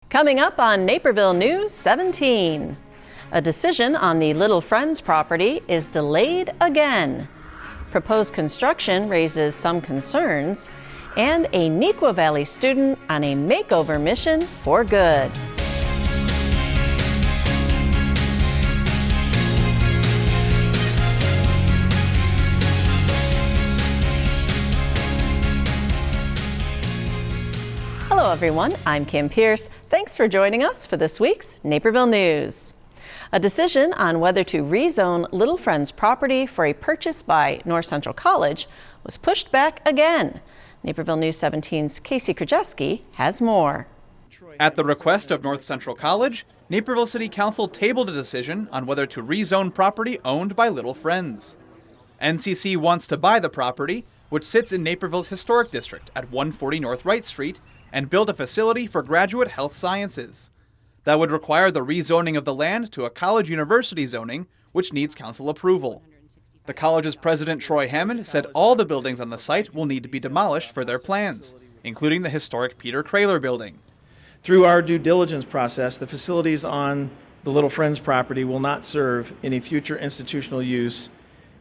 Coming up on Naperville News 17. A decision on the Little Friends property is delayed again. Proposed construction raises some concerns, and a Neuqua Valley student on a makeover mission for good. Hello everyone, I'm Kim Pierce. Thanks for joining us for this week's Naperville News. A decision on whether to rezone Little Friends property for a purchase by North Central College was pushed back again. Naperville News 17's Casey Krajewski has more. At the request of North Central College, Naperville City Council tabled a decision on whether to rezone property owned by Little Friends. NCC wants to buy the property, which sits in Naperville's historic district at 140 North Wright Street, and build a facility for graduate health sciences. That would require the rezoning of the land to a college-university zoning, which needs council approval. The college's president, Troy Hammond, said all the buildings on the site will need to be demolished for their plans, including the historic Peter Kraler building. Through our due diligence process, the facilities on the Little Friends property will not serve any future institutional use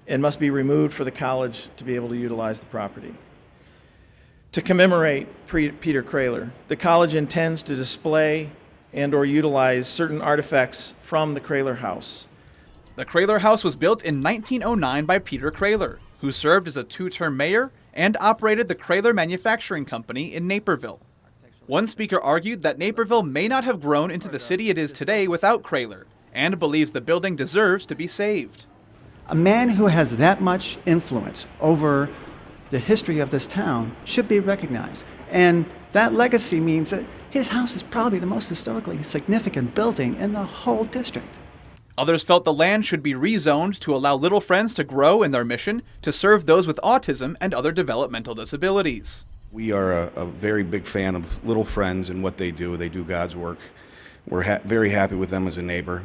and must be removed for the college to be able to utilize the property. To commemorate Peter Kraler, the college intends to display and/or utilize certain artifacts from the Kraler House. The Kraler House was built in 1909 by Peter Kraler, who served as a two-term mayor and operated the Kraler Manufacturing Company in Naperville. One speaker argued that Naperville may not have grown into the city it is today without Kraler, and believes the building deserves to be saved. A man who has that much influence over the history of this town should be recognized. And that legacy means that his house is probably the most historically significant building in the whole district. Others felt the land should be rezoned to allow Little Friends to grow in their mission to serve those with autism and other developmental disabilities. We are a very big fan of Little Friends and what they do. They do God's work. We're very happy with them as a neighbor.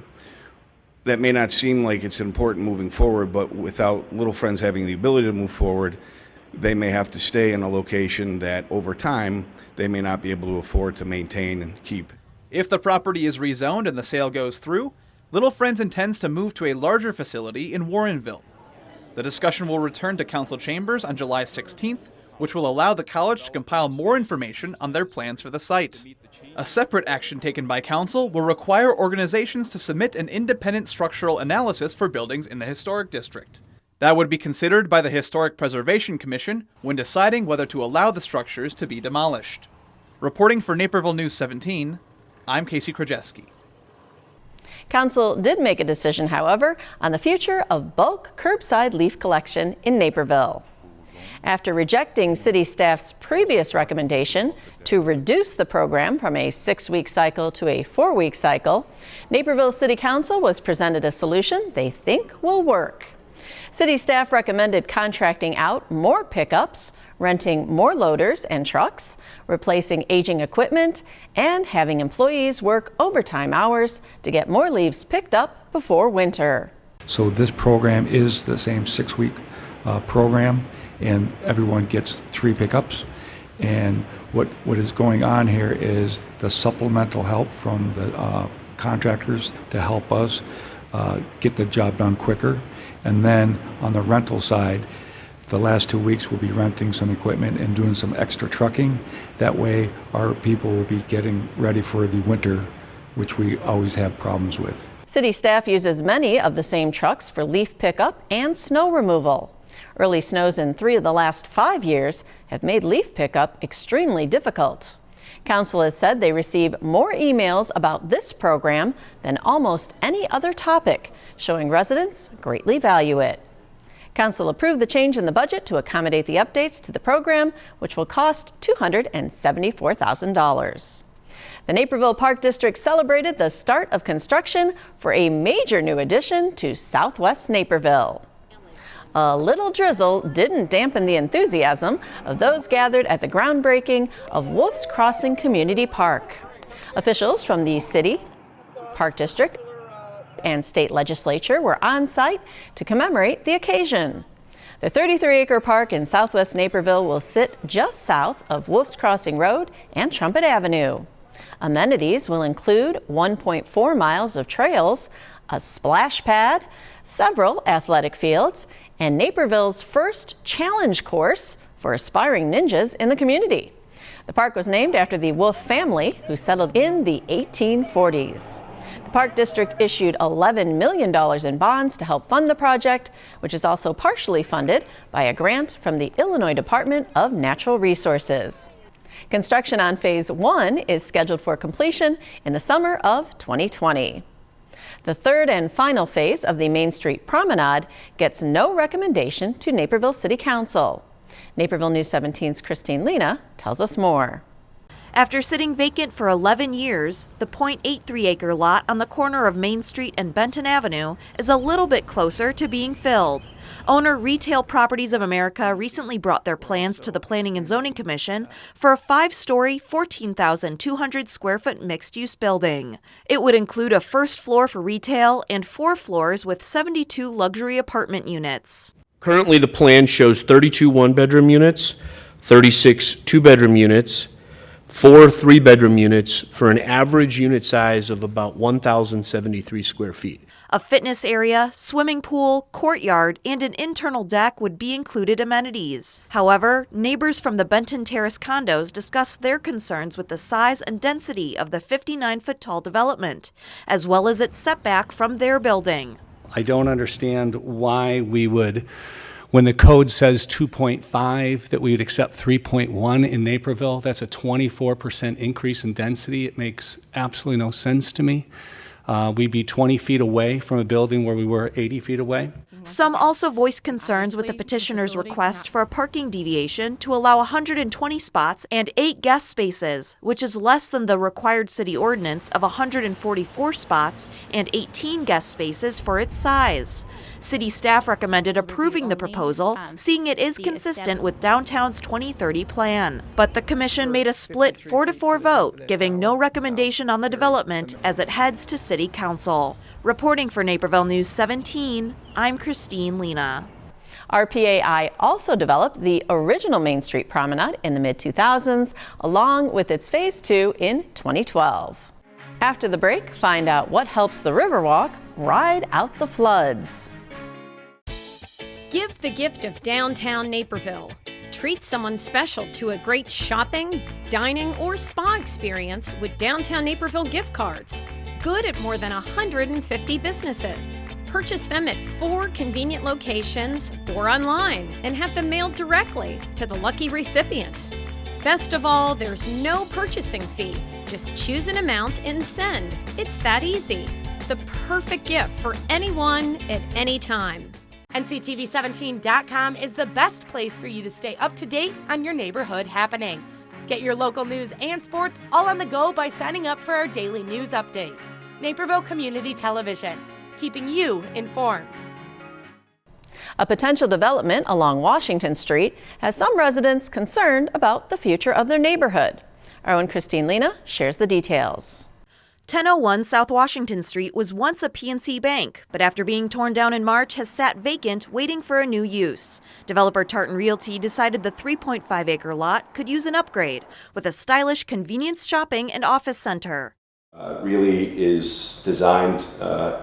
That may not seem like it's important moving forward, but without Little Friends having the ability to move forward, they may have to stay in a location that over time they may not be able to afford to maintain and keep. If the property is rezoned and the sale goes through, Little Friends intends to move to a larger facility in Warrenville. The discussion will return to council chambers on July 16th, which will allow the college to compile more information on their plans for the site. A separate action taken by council will require organizations to submit an independent structural analysis for buildings in the historic district. That would be considered by the Historic Preservation Commission when deciding whether to allow the structures to be demolished. Reporting for Naperville News 17, I'm Casey Krajewski. Council did make a decision, however, on the future of bulk curbside leaf collection in Naperville. After rejecting city staff's previous recommendation to reduce the program from a 6-week cycle to a 4-week cycle, Naperville City Council was presented a solution they think will work. City staff recommended contracting out more pickups, renting more loaders and trucks, replacing aging equipment, and having employees work overtime hours to get more leaves picked up before winter. So this program is the same 6-week program, and everyone gets 3 pickups. And what is going on here is the supplemental help from the contractors to help us get the job done quicker. And then on the rental side, the last 2 weeks we'll be renting some equipment and doing some extra trucking. That way our people will be getting ready for the winter, which we always have problems with. City staff uses many of the same trucks for leaf pickup and snow removal. Early snows in 3 of the last 5 years have made leaf pickup extremely difficult. Council has said they receive more emails about this program than almost any other topic, showing residents greatly value it. Council approved the change in the budget to accommodate the updates to the program, which will cost $274,000. The Naperville Park District celebrated the start of construction for a major new addition to Southwest Naperville. A little drizzle didn't dampen the enthusiasm of those gathered at the groundbreaking of Wolf's Crossing Community Park. Officials from the city, park district, and state legislature were on site to commemorate the occasion. The 33-acre park in southwest Naperville will sit just south of Wolf's Crossing Road and Trumpet Avenue. Amenities will include 1.4 miles of trails, a splash pad, several athletic fields, and Naperville's first challenge course for aspiring ninjas in the community. The park was named after the Wolf family, who settled in the 1840s. The Park District issued $11 million in bonds to help fund the project, which is also partially funded by a grant from the Illinois Department of Natural Resources. Construction on Phase 1 is scheduled for completion in the summer of 2020. The third and final phase of the Main Street Promenade gets no recommendation to Naperville City Council. Naperville News 17's Christine Lena tells us more. After sitting vacant for 11 years, the .83-acre lot on the corner of Main Street and Benton Avenue is a little bit closer to being filled. Owner Retail Properties of America recently brought their plans to the Planning and Zoning Commission for a 5-story, 14,200 square foot mixed-use building. It would include a first floor for retail and 4 floors with 72 luxury apartment units. Currently, the plan shows 32 one-bedroom units, 36 two-bedroom units, 4 three-bedroom units for an average unit size of about 1,073 square feet. A fitness area, swimming pool, courtyard, and an internal deck would be included amenities. However, neighbors from the Benton Terrace condos discussed their concerns with the size and density of the 59-foot-tall development, as well as its setback from their building. I don't understand why we would, when the code says 2.5, that we would accept 3.1 in Naperville. That's a 24% increase in density. It makes absolutely no sense to me. We'd be 20 feet away from a building where we were 80 feet away. Some also voiced concerns with the petitioner's request for a parking deviation to allow 120 spots and 8 guest spaces, which is less than the required city ordinance of 144 spots and 18 guest spaces for its size. City staff recommended approving the proposal, seeing it is consistent with downtown's 2030 plan. But the commission made a split 4-4 vote, giving no recommendation on the development as it heads to City Council. Reporting for Naperville News 17, I'm Christine Lena. RPAI also developed the original Main Street Promenade in the mid-2000s, along with its Phase 2 in 2012. After the break, find out what helps the Riverwalk ride out the floods. Give the gift of downtown Naperville. Treat someone special to a great shopping, dining, or spa experience with Downtown Naperville gift cards. Good at more than 150 businesses. Purchase them at 4 convenient locations or online and have them mailed directly to the lucky recipients. Best of all, there's no purchasing fee. Just choose an amount and send. It's that easy. The perfect gift for anyone at any time. NCTV17.com is the best place for you to stay up to date on your neighborhood happenings. Get your local news and sports all on the go by signing up for our daily news update. Naperville Community Television, keeping you informed. A potential development along Washington Street has some residents concerned about the future of their neighborhood. Our own Christine Lena shares the details. 1001 South Washington Street was once a PNC bank, but after being torn down in March has sat vacant waiting for a new use. Developer Tartan Realty decided the 3.5-acre lot could use an upgrade with a stylish convenience shopping and office center. Really is designed,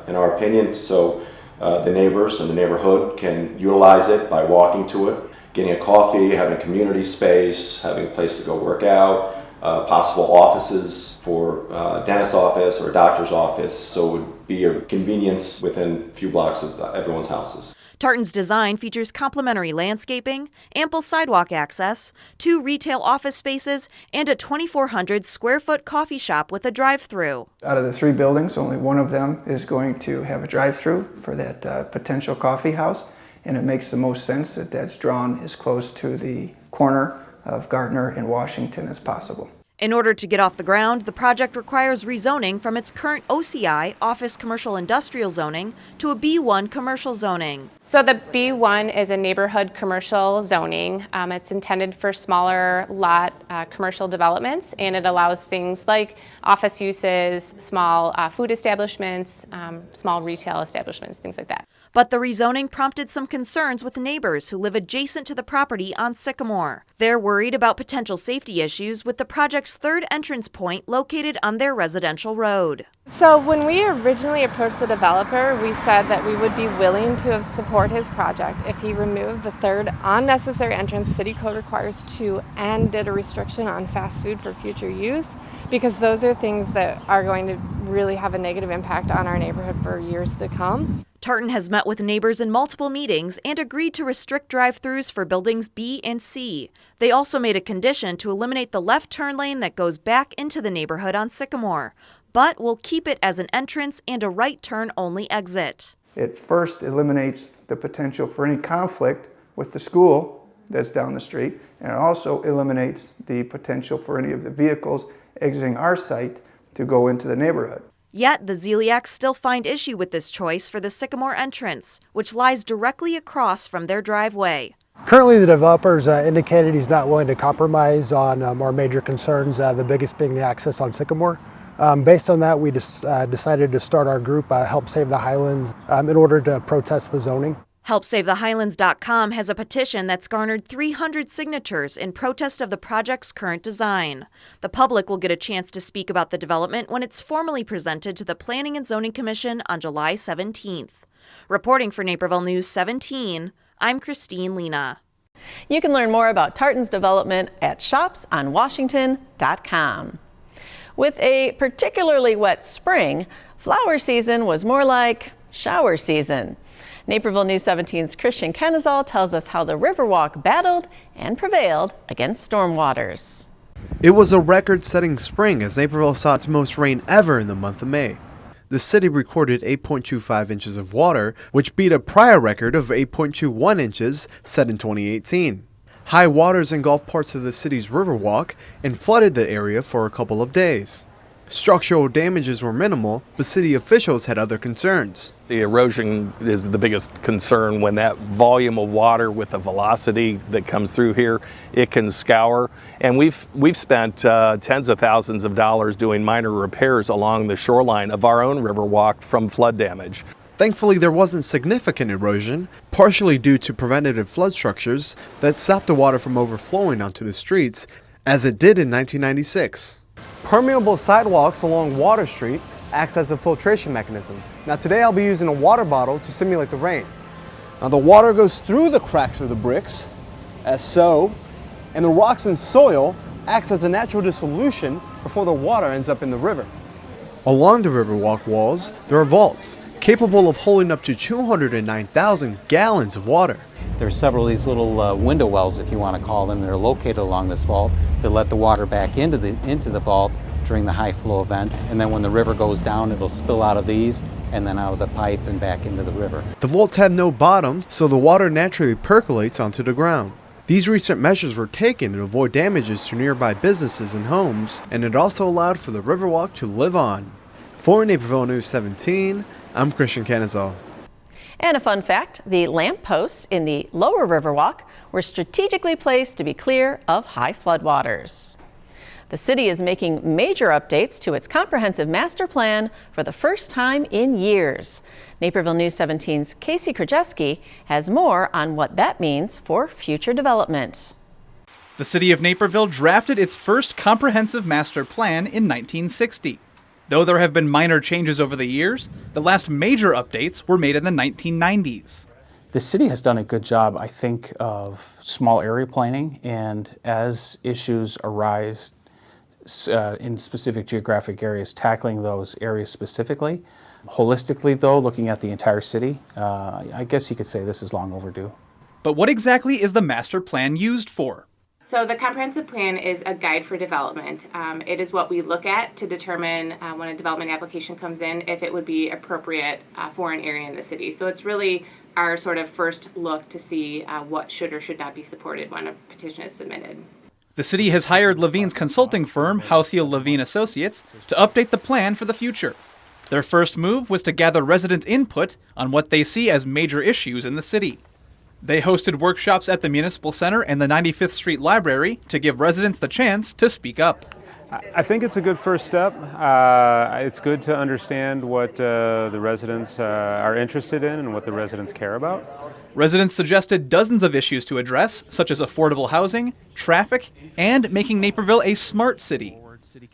in our opinion, so the neighbors and the neighborhood can utilize it by walking to it, getting a coffee, having community space, having a place to go work out, possible offices for a dentist's office or a doctor's office, so it would be a convenience within a few blocks of everyone's houses. Tartan's design features complimentary landscaping, ample sidewalk access, 2 retail office spaces, and a 2,400 square foot coffee shop with a drive-through. Out of the 3 buildings, only one of them is going to have a drive-through for that potential coffee house, and it makes the most sense that that's drawn as close to the corner of Gardner and Washington as possible. In order to get off the ground, the project requires rezoning from its current OCI, Office Commercial Industrial zoning, to a B1 commercial zoning. So the B1 is a neighborhood commercial zoning. It's intended for smaller lot commercial developments, and it allows things like office uses, small food establishments, small retail establishments, things like that. But the rezoning prompted some concerns with neighbors who live adjacent to the property on Sycamore. They're worried about potential safety issues with the project's third entrance point located on their residential road. So when we originally approached the developer, we said that we would be willing to support his project if he removed the third unnecessary entrance city code requires 2 and did a restriction on fast food for future use, because those are things that are going to really have a negative impact on our neighborhood for years to come. Tartan has met with neighbors in multiple meetings and agreed to restrict drive-thrus for buildings B and C. They also made a condition to eliminate the left turn lane that goes back into the neighborhood on Sycamore, but will keep it as an entrance and a right turn only exit. It first eliminates the potential for any conflict with the school that's down the street, and it also eliminates the potential for any of the vehicles exiting our site to go into the neighborhood. Yet, the Zeliaks still find issue with this choice for the Sycamore entrance, which lies directly across from their driveway. Currently, the developer's indicated he's not willing to compromise on our major concerns, the biggest being the access on Sycamore. Based on that, we decided to start our group, Help Save the Highlands, in order to protest the zoning. HelpSaveTheHighlands.com has a petition that's garnered 300 signatures in protest of the project's current design. The public will get a chance to speak about the development when it's formally presented to the Planning and Zoning Commission on July 17th. Reporting for Naperville News 17, I'm Christine Lena. You can learn more about Tartan's development at shopsonwashington.com. With a particularly wet spring, flower season was more like shower season. Naperville News 17's Christian Kenizal tells us how the Riverwalk battled and prevailed against storm waters. It was a record-setting spring as Naperville saw its most rain ever in the month of May. The city recorded 8.25 inches of water, which beat a prior record of 8.21 inches set in 2018. High waters engulfed parts of the city's Riverwalk and flooded the area for a couple of days. Structural damages were minimal, but city officials had other concerns. The erosion is the biggest concern. When that volume of water with the velocity that comes through here, it can scour. And we've spent tens of thousands of dollars doing minor repairs along the shoreline of our own Riverwalk from flood damage. Thankfully, there wasn't significant erosion, partially due to preventative flood structures that stopped the water from overflowing onto the streets, as it did in 1996. Permeable sidewalks along Water Street acts as a filtration mechanism. Now today I'll be using a water bottle to simulate the rain. Now the water goes through the cracks of the bricks, as so, and the rocks and soil acts as a natural dissolution before the water ends up in the river. Along the Riverwalk walls, there are vaults, capable of holding up to 209,000 gallons of water. There are several of these little window wells, if you want to call them, that are located along this vault that let the water back into the vault during the high flow events, and then when the river goes down, it'll spill out of these and then out of the pipe and back into the river. The vaults have no bottoms, so the water naturally percolates onto the ground. These recent measures were taken to avoid damages to nearby businesses and homes, and it also allowed for the Riverwalk to live on. For Naperville News 17, I'm Christian Kenizal. And a fun fact, the lamp posts in the lower Riverwalk were strategically placed to be clear of high floodwaters. The city is making major updates to its comprehensive master plan for the first time in years. Naperville News 17's Casey Krajewski has more on what that means for future development. The city of Naperville drafted its first comprehensive master plan in 1960. Though there have been minor changes over the years, the last major updates were made in the 1990s. The city has done a good job, I think, of small area planning, and as issues arise in specific geographic areas, tackling those areas specifically. Holistically, though, looking at the entire city, I guess you could say this is long overdue. But what exactly is the master plan used for? So the comprehensive plan is a guide for development. It is what we look at to determine when a development application comes in if it would be appropriate for an area in the city. So it's really our sort of first look to see what should or should not be supported when a petition is submitted. The city has hired Levine's consulting firm, Halcyon Levine Associates, to update the plan for the future. Their first move was to gather resident input on what they see as major issues in the city. They hosted workshops at the Municipal Center and the 95th Street Library to give residents the chance to speak up. I think it's a good first step. It's good to understand what the residents are interested in and what the residents care about. Residents suggested dozens of issues to address, such as affordable housing, traffic, and making Naperville a smart city.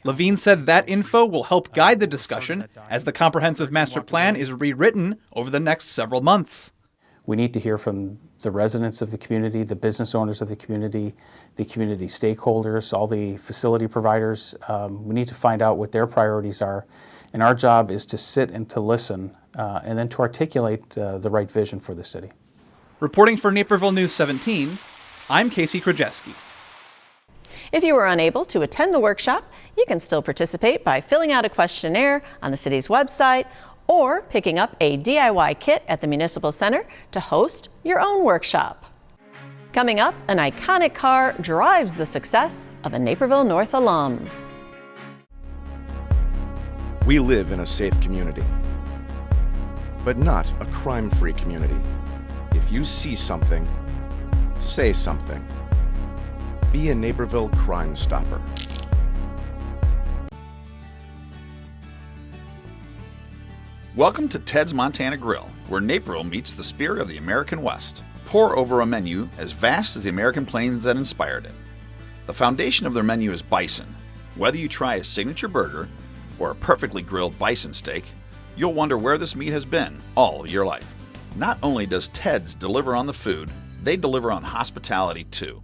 Levine said that info will help guide the discussion as the comprehensive master plan is rewritten over the next several months. We need to hear from the residents of the community, the business owners of the community stakeholders, all the facility providers. We need to find out what their priorities are. And our job is to sit and to listen and then to articulate the right vision for the city. Reporting for Naperville News 17, I'm Casey Krajewski. If you were unable to attend the workshop, you can still participate by filling out a questionnaire on the city's website or picking up a DIY kit at the Municipal Center to host your own workshop. Coming up, an iconic car drives the success of a Naperville North alum. We live in a safe community, but not a crime-free community. If you see something, say something. Be a Naperville Crime Stopper. Welcome to Ted's Montana Grill, where Naperville meets the spirit of the American West. Pour over a menu as vast as the American plains that inspired it. The foundation of their menu is bison. Whether you try a signature burger or a perfectly grilled bison steak, you'll wonder where this meat has been all of your life. Not only does Ted's deliver on the food, they deliver on hospitality too.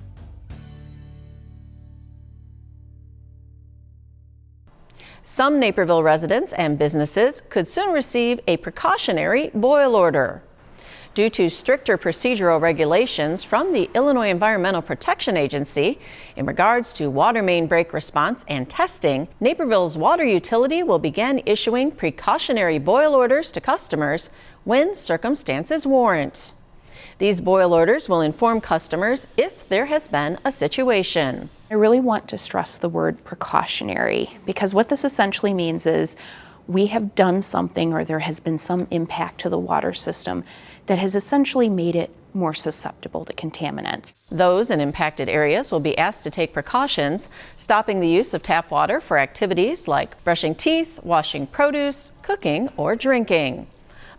Some Naperville residents and businesses could soon receive a precautionary boil order. Due to stricter procedural regulations from the Illinois Environmental Protection Agency in regards to water main break response and testing, Naperville's water utility will begin issuing precautionary boil orders to customers when circumstances warrant. These boil orders will inform customers if there has been a situation. I really want to stress the word precautionary, because what this essentially means is we have done something, or there has been some impact to the water system that has essentially made it more susceptible to contaminants. Those in impacted areas will be asked to take precautions, stopping the use of tap water for activities like brushing teeth, washing produce, cooking, or drinking.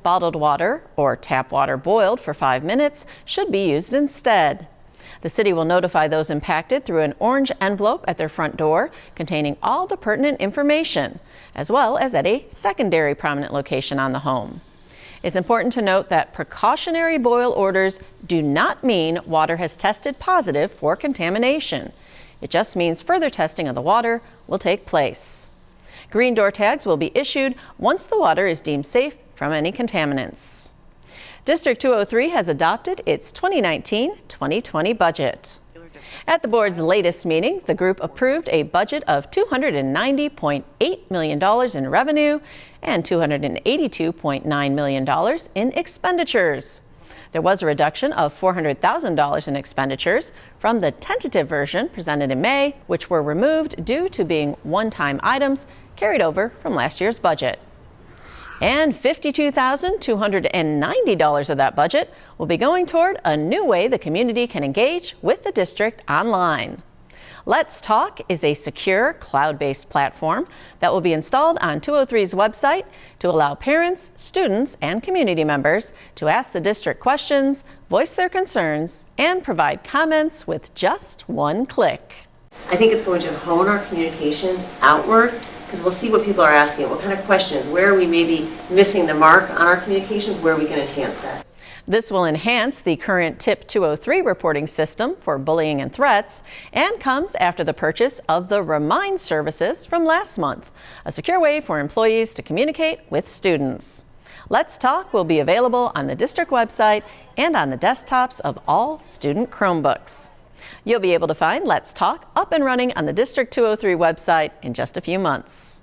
Bottled water or tap water boiled for 5 minutes should be used instead. The city will notify those impacted through an orange envelope at their front door containing all the pertinent information, as well as at a secondary prominent location on the home. It's important to note that precautionary boil orders do not mean water has tested positive for contamination. It just means further testing of the water will take place. Green door tags will be issued once the water is deemed safe from any contaminants. District 203 has adopted its 2019-2020 budget. At the board's latest meeting, the group approved a budget of $290.8 million in revenue and $282.9 million in expenditures. There was a reduction of $400,000 in expenditures from the tentative version presented in May, which were removed due to being one-time items carried over from last year's budget. And $52,290 of that budget will be going toward a new way the community can engage with the district online. Let's Talk is a secure cloud-based platform that will be installed on 203's website to allow parents, students, and community members to ask the district questions, voice their concerns, and provide comments with just one click. I think it's going to hone our communications outward, because we'll see what people are asking, what kind of questions, where are we maybe missing the mark on our communications, where we can enhance that. This will enhance the current TIP 203 reporting system for bullying and threats, and comes after the purchase of the Remind services from last month, a secure way for employees to communicate with students. Let's Talk will be available on the district website and on the desktops of all student Chromebooks. You'll be able to find Let's Talk up and running on the District 203 website in just a few months.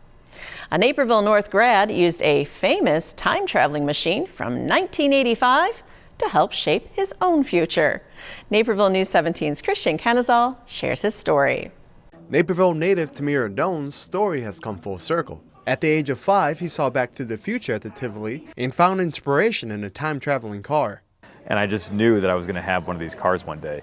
A Naperville North grad used a famous time-traveling machine from 1985 to help shape his own future. Naperville News 17's Christian Kenazal shares his story. Naperville native Tamir Adone's story has come full circle. At the age of 5, he saw Back to the Future at the Tivoli and found inspiration in a time-traveling car. And I just knew that I was going to have one of these cars one day.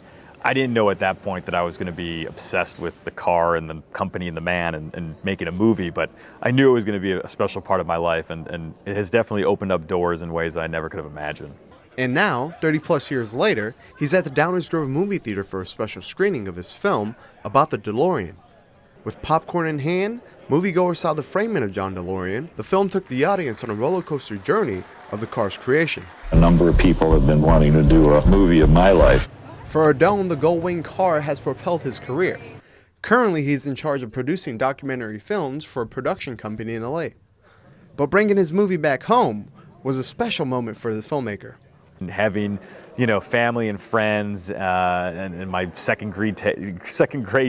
I didn't know at that point that I was going to be obsessed with the car and the company and the man and making a movie, but I knew it was going to be a special part of my life, and it has definitely opened up doors in ways that I never could have imagined. And now, 30 plus years later, he's at the Downers Grove movie theater for a special screening of his film about the DeLorean. With popcorn in hand, moviegoers saw the fragment of John DeLorean. The film took the audience on a roller coaster journey of the car's creation. A number of people have been wanting to do a movie of my life. For Odone, the Gullwing car has propelled his career. Currently, he's in charge of producing documentary films for a production company in LA. But bringing his movie back home was a special moment for the filmmaker. And having, family and friends, and my second grade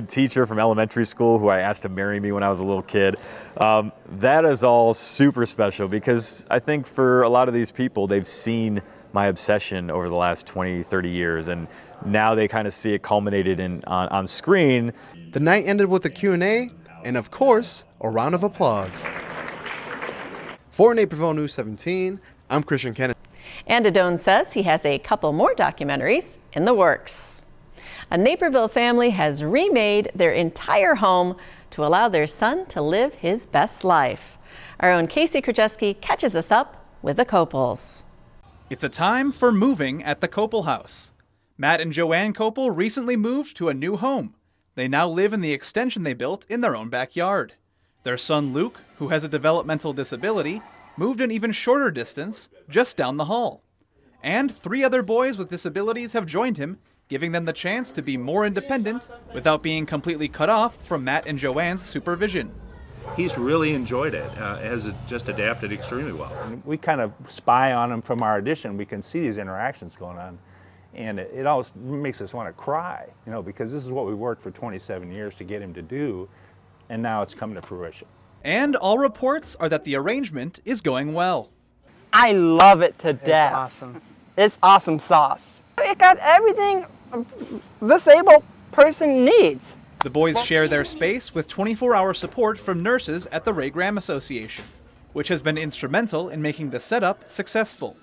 teacher from elementary school who I asked to marry me when I was a little kid, that is all super special because I think for a lot of these people, they've seen my obsession over the last 20, 30 years, and now they kind of see it culminated on screen. The night ended with a Q&A and, of course, a round of applause. For Naperville News 17, I'm Christian Kennedy. And Odone says he has a couple more documentaries in the works. A Naperville family has remade their entire home to allow their son to live his best life. Our own Casey Krajewski catches us up with the Copels. It's a time for moving at the Copel house. Matt and Joanne Copel recently moved to a new home. They now live in the extension they built in their own backyard. Their son Luke, who has a developmental disability, moved an even shorter distance just down the hall. And 3 other boys with disabilities have joined him, giving them the chance to be more independent without being completely cut off from Matt and Joanne's supervision. He's really enjoyed it, has just adapted extremely well. We kind of spy on him from our audition. We can see these interactions going on, and it always makes us want to cry, because this is what we worked for 27 years to get him to do, and now it's coming to fruition. And all reports are that the arrangement is going well. I love it to death. Awesome. It's awesome sauce. It got everything a disabled person needs. The boys share their space with 24-hour support from nurses at the Ray Graham Association, which has been instrumental in making the setup successful.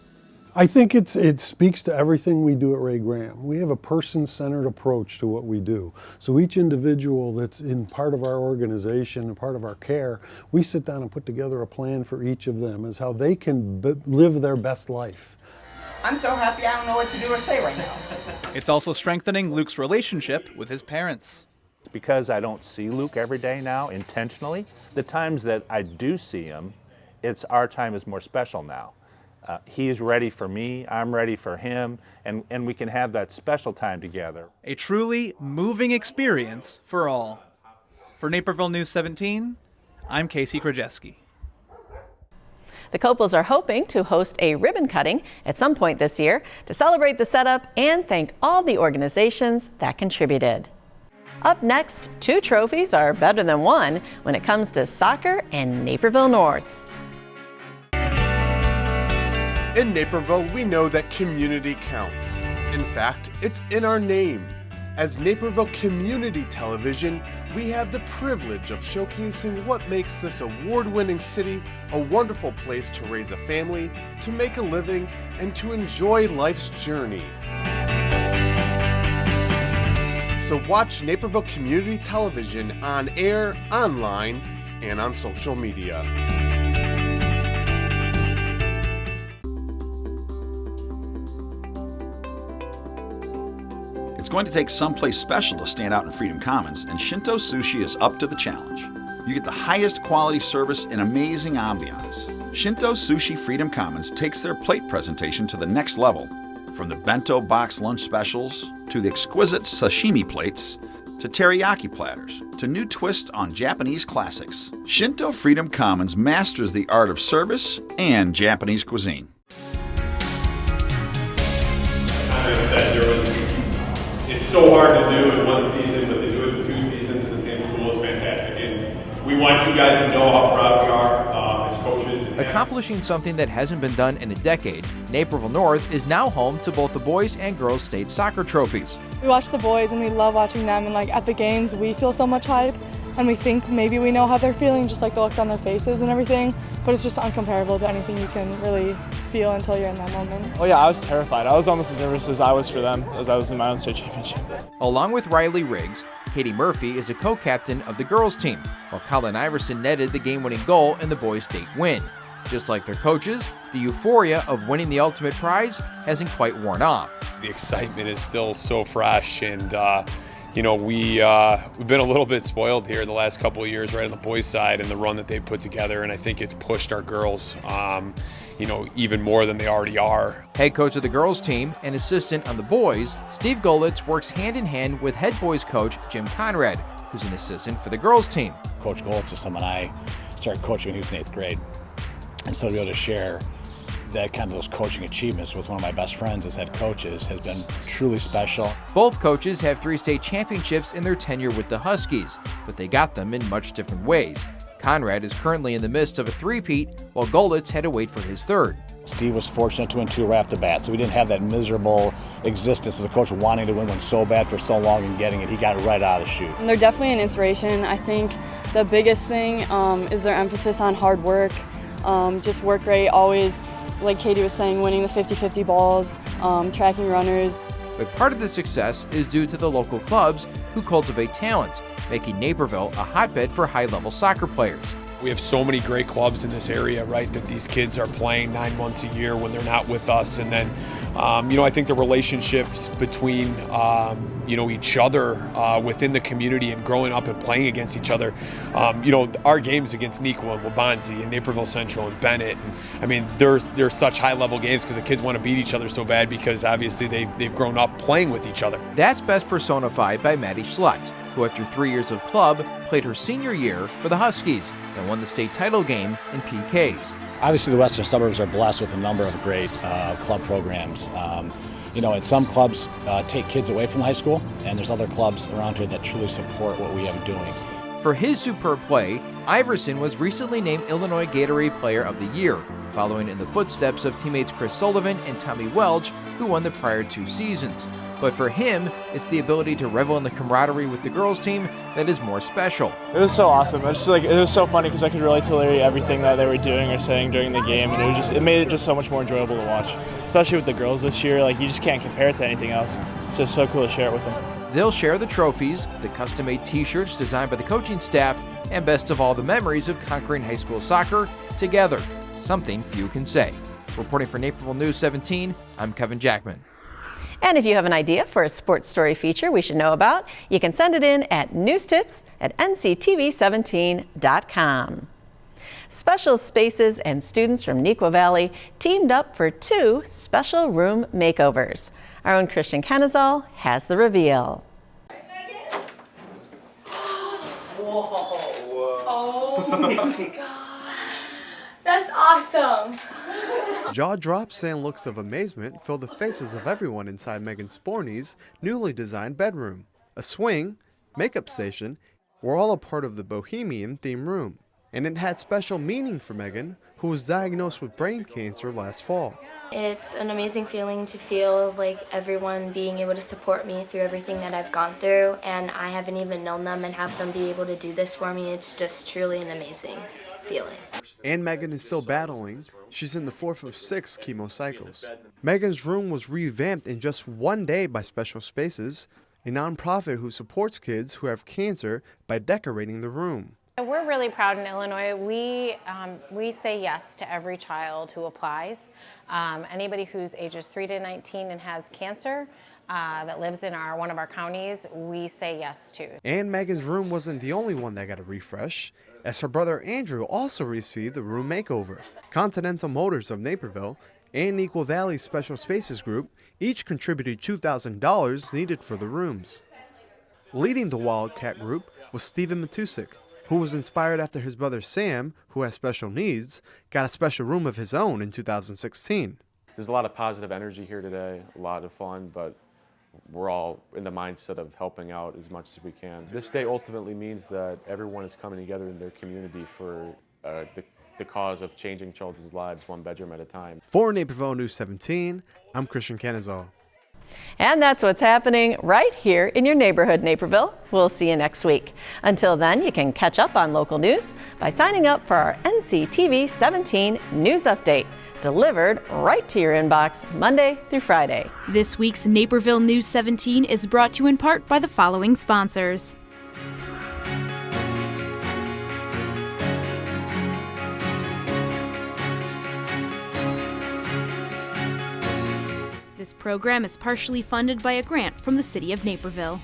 I think it speaks to everything we do at Ray Graham. We have a person-centered approach to what we do. So each individual that's in part of our organization and part of our care, we sit down and put together a plan for each of them as how they can live their best life. I'm so happy I don't know what to do or say right now. It's also strengthening Luke's relationship with his parents. Because I don't see Luke every day now intentionally, the times that I do see him, our time is more special now. He's ready for me, I'm ready for him, and we can have that special time together. A truly moving experience for all. For Naperville News 17, I'm Casey Krajewski. The Copels are hoping to host a ribbon cutting at some point this year to celebrate the setup and thank all the organizations that contributed. Up next, 2 trophies are better than 1 when it comes to soccer and Naperville North. In Naperville, we know that community counts. In fact, it's in our name. As Naperville Community Television, we have the privilege of showcasing what makes this award-winning city a wonderful place to raise a family, to make a living, and to enjoy life's journey. So watch Naperville Community Television on air, online, and on social media. It's going to take someplace special to stand out in Freedom Commons, and Shinto Sushi is up to the challenge. You get the highest quality service and amazing ambiance. Shinto Sushi Freedom Commons takes their plate presentation to the next level. From the bento box lunch specials, to the exquisite sashimi plates, to teriyaki platters, to new twists on Japanese classics. Shinto Freedom Commons masters the art of service and Japanese cuisine. It's so hard to do in one season, but to do it in 2 seasons in the same school is fantastic. And we want you guys to know how proud we are as coaches. Accomplishing something that hasn't been done in a decade, Naperville North is now home to both the boys and girls state soccer trophies. We watch the boys and we love watching them, and at the games we feel so much hype, and we think maybe we know how they're feeling, just like the looks on their faces and everything, but it's just uncomparable to anything you can really feel until you're in that moment. Oh yeah, I was terrified. I was almost as nervous as I was for them, as I was in my own state championship. Along with Riley Riggs, Katie Murphy is a co-captain of the girls team, while Colin Iverson netted the game-winning goal in the boys' state win. Just like their coaches, the euphoria of winning the ultimate prize hasn't quite worn off. The excitement is still so fresh, and you know, we've been a little bit spoiled here the last couple of years, right on the boys' side, and the run that they've put together, and I think it's pushed our girls, you know, even more than they already are. Head coach of the girls team and assistant on the boys, Steve Golitz works hand-in-hand with head boys coach Jim Conrad, who's an assistant for the girls team. Coach Golitz is someone I started coaching when he was in 8th grade, and so to be able to share that kind of those coaching achievements with one of my best friends as head coaches has been truly special. Both coaches have 3 state championships in their tenure with the Huskies, but they got them in much different ways. Conrad is currently in the midst of a three-peat, while Golitz had to wait for his third. Steve was fortunate to win 2 right off the bat, so we didn't have that miserable existence as a coach wanting to win one so bad for so long and getting it. He got it right out of the chute. And they're definitely an inspiration. I think the biggest thing is their emphasis on hard work, just work rate, always, like Katie was saying, winning the 50-50 balls, tracking runners. But part of the success is due to the local clubs who cultivate talent, making Naperville a hotbed for high-level soccer players. We have so many great clubs in this area, right, that these kids are playing 9 months a year when they're not with us. And then, you know, I think the relationships between, you know, each other within the community and growing up and playing against each other, you know, our games against Nequa and Waubonsie and Naperville Central and Bennett, and, I mean, they're such high-level games because the kids want to beat each other so bad because obviously they've grown up playing with each other. That's best personified by Maddie Schlecht, who after 3 years of club played her senior year for the Huskies and won the state title game in PKs. Obviously, the western suburbs are blessed with a number of great club programs. You know, and some clubs take kids away from high school, and there's other clubs around here that truly support what we have doing. For his superb play, Iverson was recently named Illinois Gatorade Player of the Year, following in the footsteps of teammates Chris Sullivan and Tommy Welch, who won the prior 2 seasons. But for him, it's the ability to revel in the camaraderie with the girls' team that is more special. It was so awesome. It was so funny because I could relate to literally everything that they were doing or saying during the game, and it made it just so much more enjoyable to watch. Especially with the girls this year, like, you just can't compare it to anything else. It's just so cool to share it with them. They'll share the trophies, the custom-made t-shirts designed by the coaching staff, and best of all, the memories of conquering high school soccer together. Something few can say. Reporting for Naperville News 17, I'm Kevin Jackman. And if you have an idea for a sports story feature we should know about, you can send it in at newstips@nctv17.com. Special Spaces and students from Nequa Valley teamed up for 2 special room makeovers. Our own Christian Kenazal has the reveal. Whoa. Oh my God. That's awesome. Jaw drops and looks of amazement fill the faces of everyone inside Megan Sporney's newly designed bedroom. A swing, makeup station were all a part of the bohemian theme room. And it had special meaning for Megan, who was diagnosed with brain cancer last fall. It's an amazing feeling to feel like everyone being able to support me through everything that I've gone through, and I haven't even known them, and have them be able to do this for me. It's just truly an amazing feeling. And Megan is still battling. She's in the 4th of 6 chemo cycles. Megan's room was revamped in just 1 day by Special Spaces, a nonprofit who supports kids who have cancer by decorating the room. We're really proud in Illinois. We say yes to every child who applies. Anybody who's ages 3 to 19 and has cancer that lives in one of our counties, we say yes to. And Megan's room wasn't the only one that got a refresh, as her brother Andrew also received a room makeover. Continental Motors of Naperville and Nequa Valley Special Spaces Group each contributed $2,000 needed for the rooms. Leading the Wildcat Group was Stephen Matusik, who was inspired after his brother Sam, who has special needs, got a special room of his own in 2016. There's a lot of positive energy here today, a lot of fun, but we're all in the mindset of helping out as much as we can. This day ultimately means that everyone is coming together in their community for the cause of changing children's lives 1 bedroom at a time. For Naperville News 17, I'm Christian Kenazal. And that's what's happening right here in your neighborhood, Naperville. We'll see you next week. Until then, you can catch up on local news by signing up for our NCTV 17 News Update, delivered right to your inbox Monday through Friday. This week's Naperville News 17 is brought to you in part by the following sponsors. This program is partially funded by a grant from the City of Naperville.